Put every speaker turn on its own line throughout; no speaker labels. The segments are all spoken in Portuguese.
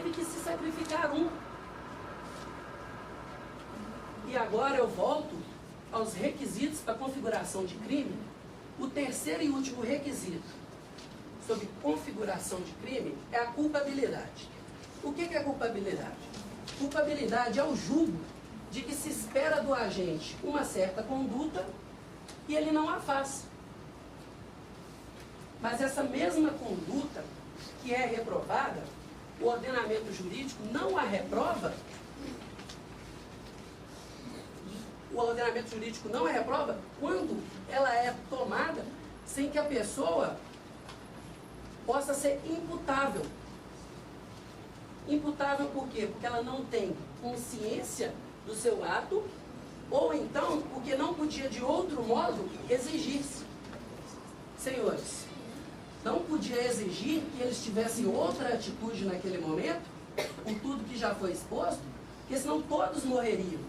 teve que se sacrificar um. E agora eu volto aos requisitos para configuração de crime. O terceiro e último requisito sobre configuração de crime é a culpabilidade. O que é culpabilidade? Culpabilidade é o julgo de que se espera do agente uma certa conduta e ele não a faz. Mas essa mesma conduta que é reprovada, o ordenamento jurídico não a reprova. O ordenamento jurídico não a reprova quando ela é tomada sem que a pessoa possa ser imputável. Imputável por quê? Porque ela não tem consciência do seu ato, ou então porque não podia de outro modo exigir-se. Senhores, não podia exigir que eles tivessem outra atitude naquele momento, com tudo que já foi exposto, porque senão todos morreriam.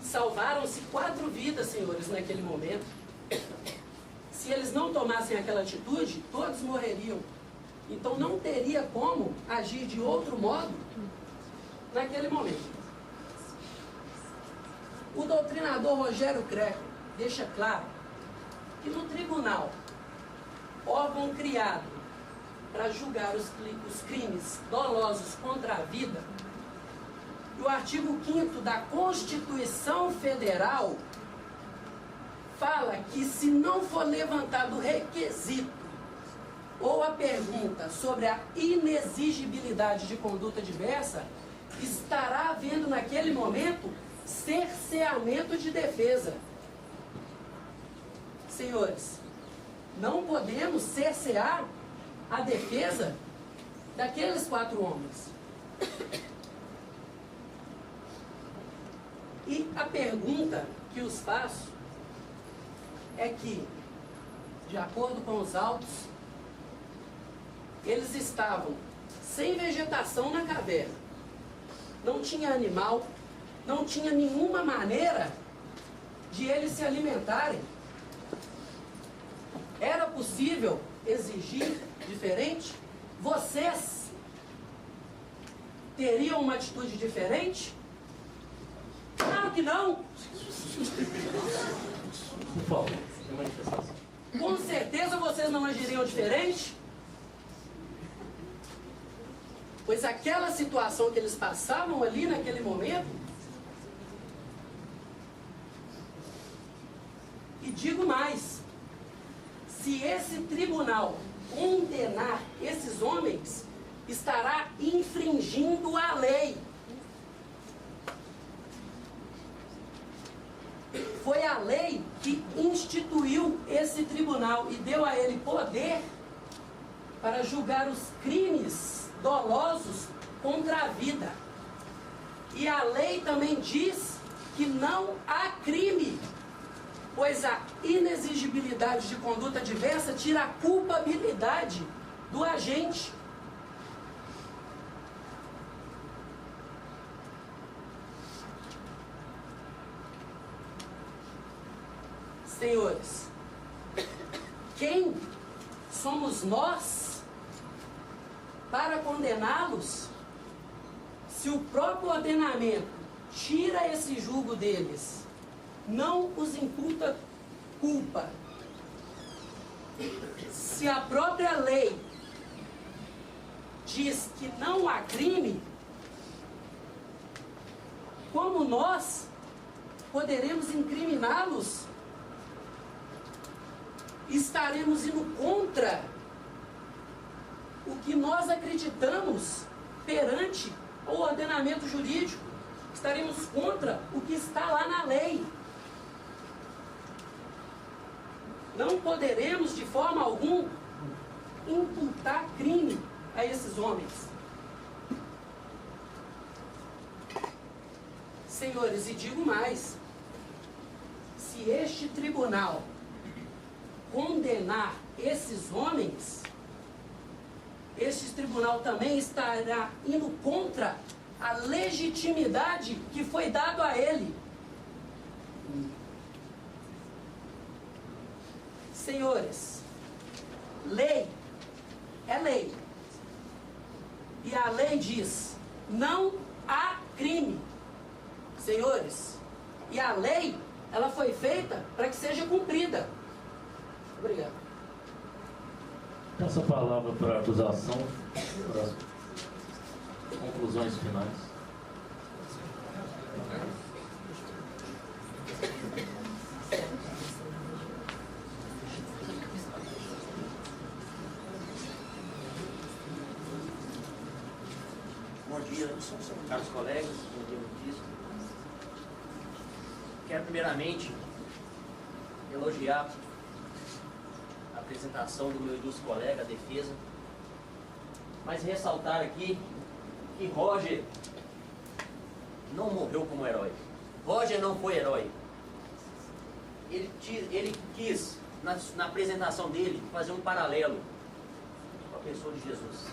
Salvaram-se 4 vidas, senhores, naquele momento. Se eles não tomassem aquela atitude, todos morreriam. Então não teria como agir de outro modo naquele momento. O doutrinador Rogério Krekel deixa claro que no tribunal, órgão criado para julgar os crimes dolosos contra a vida, o artigo 5º da Constituição Federal fala que se não for levantado o requisito ou a pergunta sobre a inexigibilidade de conduta diversa, estará havendo naquele momento cerceamento de defesa. Senhores, não podemos cercear a defesa daqueles 4 homens. E a pergunta que os faço é que, de acordo com os autos, eles estavam sem vegetação na caverna, não tinha animal, não tinha nenhuma maneira de eles se alimentarem. Era possível exigir diferente? Vocês teriam uma atitude diferente? Claro que não!
Por favor, tem manifestação.
Com certeza vocês não agiriam diferente? Pois aquela situação que eles passavam ali naquele momento, e digo mais, se esse tribunal condenar esses homens, estará infringindo a lei. Foi a lei que instituiu esse tribunal e deu a ele poder para julgar os crimes dolosos contra a vida. E a lei também diz que não há crime, pois a inexigibilidade de conduta diversa tira a culpabilidade do agente. Senhores, quem somos nós para condená-los se o próprio ordenamento tira esse julgo deles, não os imputa culpa? Se a própria lei diz que não há crime, como nós poderemos incriminá-los? Estaremos indo contra o que nós acreditamos perante o ordenamento jurídico. Estaremos contra o que está lá na lei. Não poderemos de forma alguma imputar crime a esses homens. Senhores, e digo mais, se este tribunal condenar esses homens, este tribunal também estará indo contra a legitimidade que foi dada a ele. Senhores, lei é lei. E a lei diz, não há crime. Senhores, e a lei, ela foi feita para que seja cumprida. Obrigado.
Essa palavra para acusação, para as conclusões finais.
Bom dia, caros colegas, bom dia, ministro. Quero primeiramente elogiar a apresentação do meu ilustre colega, a defesa, mas ressaltar aqui que Roger não morreu como herói. Roger não foi herói. Ele quis, na apresentação dele, fazer um paralelo com a pessoa de Jesus.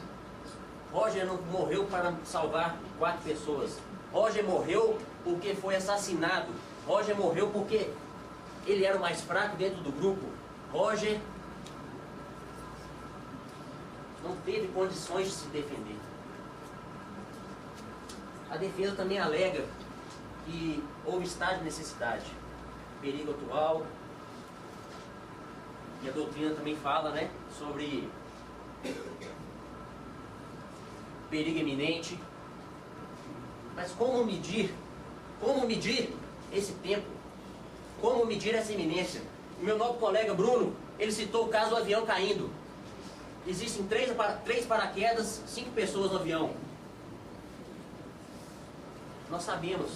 Roger não morreu para salvar 4 pessoas. Roger morreu porque foi assassinado. Roger morreu porque ele era o mais fraco dentro do grupo. Roger não teve condições de se defender. A defesa também alega que houve estado de necessidade, perigo atual, e a doutrina também fala, né, sobre perigo iminente. Mas como medir esse tempo? Como medir essa iminência? O meu nobre colega Bruno, ele citou o caso do avião caindo. Existem 3 paraquedas, 5 pessoas no avião. Nós sabemos,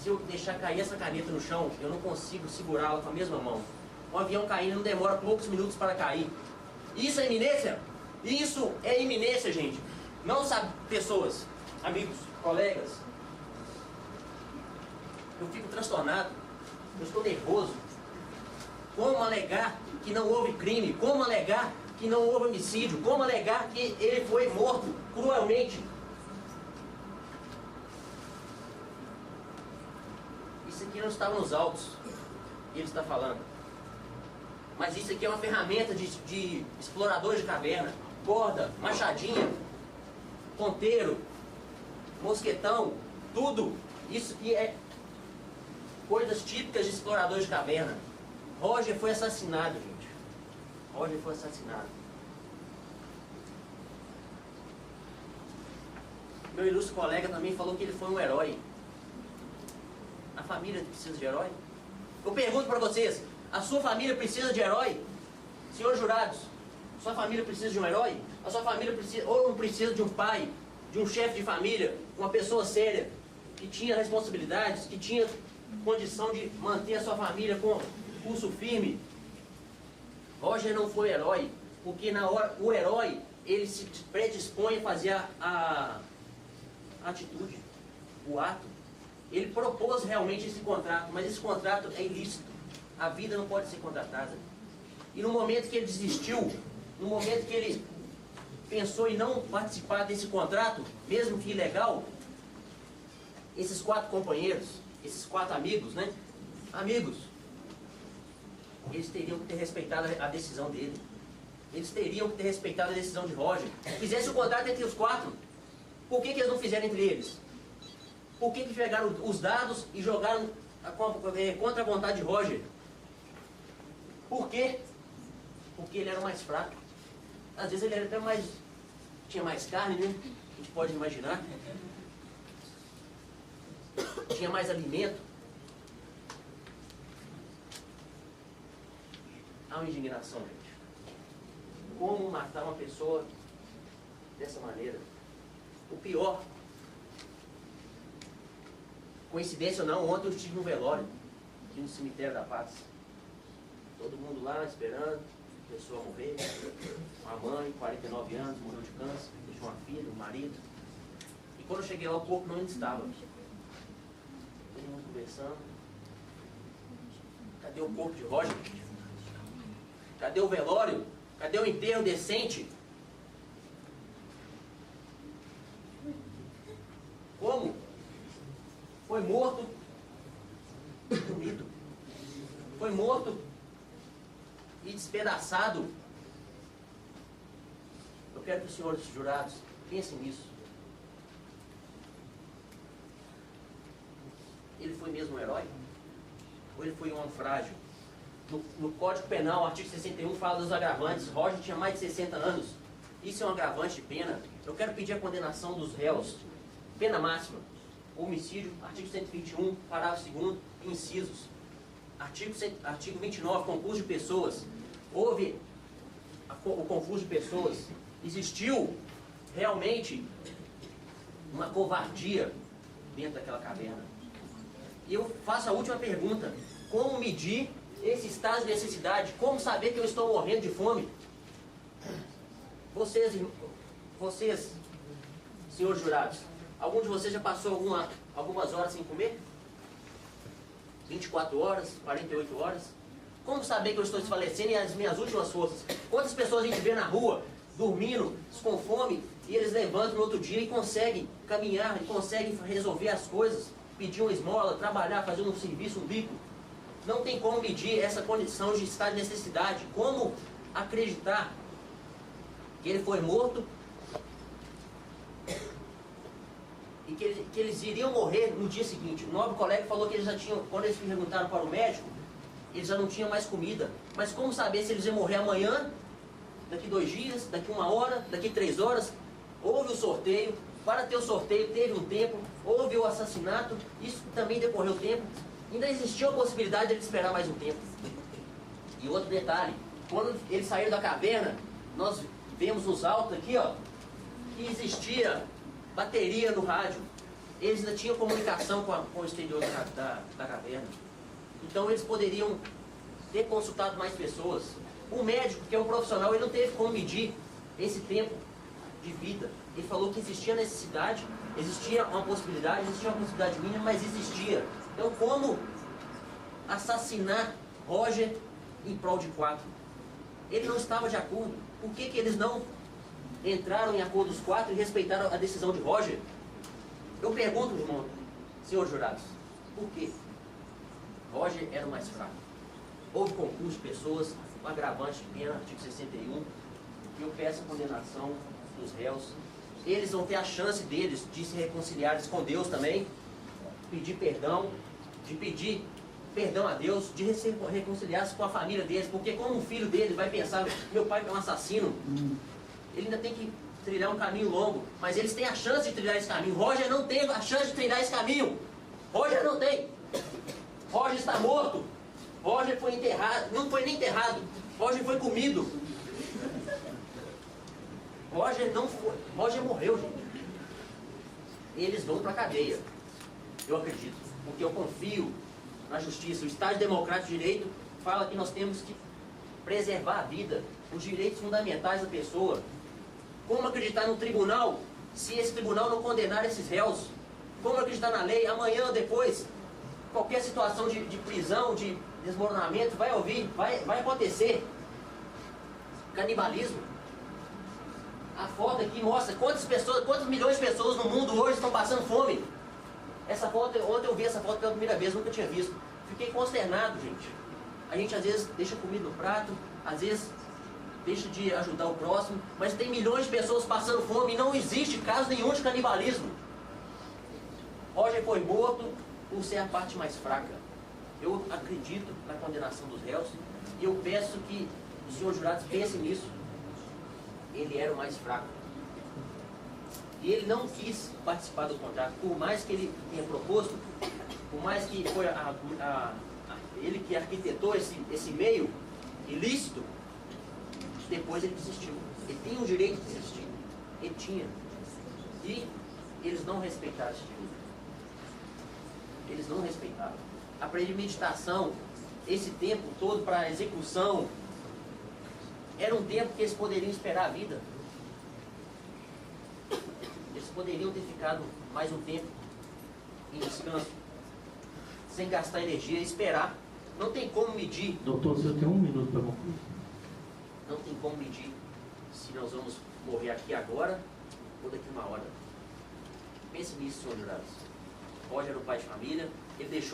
se eu deixar cair essa caneta no chão, eu não consigo segurá-la com a mesma mão. O avião caindo não demora poucos minutos para cair. Isso é iminência? Isso é iminência, gente. Não sabe, pessoas, amigos, colegas. Eu fico transtornado, eu estou nervoso. Como alegar que não houve crime? Como alegar que não houve homicídio? Como alegar que ele foi morto cruelmente? Isso aqui não estava nos autos, ele está falando. Mas isso aqui é uma ferramenta de exploradores de caverna. Corda, machadinha, ponteiro, mosquetão, tudo. Isso aqui é coisas típicas de exploradores de caverna. Roger foi assassinado, gente. Roger foi assassinado. Meu ilustre colega também falou que ele foi um herói. A família precisa de herói? Eu pergunto para vocês, a sua família precisa de herói? Senhores jurados, sua família precisa de um herói? A sua família precisa, ou não precisa de um pai, de um chefe de família, uma pessoa séria, que tinha responsabilidades, que tinha condição de manter a sua família com pulso firme? Roger não foi herói, porque na hora o herói, ele se predispõe a fazer a atitude, o ato. Ele propôs realmente esse contrato, mas esse contrato é ilícito. A vida não pode ser contratada. E no momento que ele desistiu, no momento que ele pensou em não participar desse contrato, mesmo que ilegal, esses 4 companheiros, esses 4 amigos, né? Amigos, eles teriam que ter respeitado a decisão dele. Eles teriam que ter respeitado a decisão de Roger. Fizesse o contrato entre os 4. Por que eles não fizeram entre eles? Por que pegaram os dados e jogaram contra a vontade de Roger? Por quê? Porque ele era o mais fraco. Às vezes ele era até mais... tinha mais carne, né? A gente pode imaginar. Tinha mais alimento. Há uma indignação, gente. Como matar uma pessoa dessa maneira? O pior, coincidência ou não, ontem eu estive num velório aqui no cemitério da Paz. Todo mundo lá esperando a pessoa morrer. Uma mãe, 49 anos, morreu de câncer, deixou uma filha, um marido. E quando eu cheguei lá, o corpo não ainda estava. Todo mundo conversando. Cadê o corpo de Roger? Cadê o velório? Cadê o enterro decente? Como? Foi morto, comido. Foi morto e despedaçado. Eu quero que os senhores jurados pensem nisso. ele foi mesmo um herói? Ou ele foi um homem frágil? No Código Penal, o artigo 61 fala dos agravantes. Roger tinha mais de 60 anos. Isso é um agravante de pena. Eu quero pedir a condenação dos réus. Pena máxima. Homicídio, artigo 121, parágrafo 2º, incisos. Artigo 29, concurso de pessoas. Houve o concurso de pessoas. Existiu realmente uma covardia dentro daquela caverna. E eu faço a última pergunta. Como medir esse estado de necessidade? Como saber que eu estou morrendo de fome? Vocês, senhores jurados, algum de vocês já passou algumas horas sem comer? 24 horas, 48 horas? Como saber que eu estou desfalecendo e as minhas últimas forças? Quantas pessoas a gente vê na rua, dormindo, com fome, e eles levantam no outro dia e conseguem caminhar, e conseguem resolver as coisas, pedir uma esmola, trabalhar, fazer um serviço, um bico? Não tem como medir essa condição de estado de necessidade. Como acreditar que ele foi morto e que eles iriam morrer no dia seguinte? O nobre colega falou que eles já tinham, quando eles perguntaram para o médico, eles já não tinham mais comida. Mas como saber se eles iam morrer amanhã, daqui 2 dias, daqui 1 hora, daqui 3 horas? Houve o sorteio. Para ter o sorteio teve um tempo. Houve o assassinato. Isso também decorreu tempo. Ainda existia a possibilidade de ele esperar mais um tempo. E outro detalhe, quando eles saíram da caverna, nós vemos nos autos aqui, ó, que existia bateria no rádio. Eles ainda tinham comunicação com o exterior da caverna. Então eles poderiam ter consultado mais pessoas. O médico, que é um profissional, ele não teve como medir esse tempo de vida. Ele falou que existia necessidade, existia uma possibilidade mínima, mas existia. Então, como assassinar Roger em prol de 4? Ele não estava de acordo. Por que eles não entraram em acordo os 4 e respeitaram a decisão de Roger? Eu pergunto, irmão, senhores jurados, por quê? Roger era o mais fraco. Houve concurso de pessoas, um agravante de pena, artigo 61, e eu peço a condenação dos réus. Eles vão ter a chance deles de se reconciliarem com Deus também, pedir perdão, de pedir perdão a Deus, de reconciliar-se com a família deles, porque como um filho dele vai pensar, meu pai é um assassino, ele ainda tem que trilhar um caminho longo, mas eles têm a chance de trilhar esse caminho. Roger não tem a chance de trilhar esse caminho. Roger não tem. Roger está morto. Roger foi enterrado, não foi nem enterrado, Roger foi comido. Roger não foi, Roger morreu, gente. Eles vão para a cadeia, eu acredito, porque eu confio na justiça. O Estado Democrático de Direito fala que nós temos que preservar a vida, os direitos fundamentais da pessoa. Como acreditar no tribunal se esse tribunal não condenar esses réus? Como acreditar na lei? Amanhã ou depois, qualquer situação de prisão, de desmoronamento, vai acontecer. Canibalismo. A foto aqui mostra quantas milhões de pessoas no mundo hoje estão passando fome. Essa foto, ontem eu vi essa foto pela primeira vez, nunca tinha visto. Fiquei consternado, gente. A gente às vezes deixa comida no prato, às vezes deixa de ajudar o próximo, mas tem milhões de pessoas passando fome e não existe caso nenhum de canibalismo. Roger foi morto por ser a parte mais fraca. Eu acredito na condenação dos réus e eu peço que os senhores jurados pensem nisso. Ele era o mais fraco. E ele não quis participar do contrato, por mais que ele tenha proposto, por mais que foi ele que arquitetou esse meio ilícito, depois ele desistiu. Ele tem o direito de desistir. Ele tinha. E eles não respeitaram esse direito. Eles não respeitaram. A premeditação, esse tempo todo para a execução, era um tempo que eles poderiam esperar a vida. Eles poderiam ter ficado mais um tempo em descanso, sem gastar energia, e esperar. Não tem como medir.
Doutor, você tem 1 minuto para concluir.
Não tem como medir se nós vamos morrer aqui agora ou daqui 1 hora. Pense nisso, senhor jurados. Roger era o pai de família, ele deixou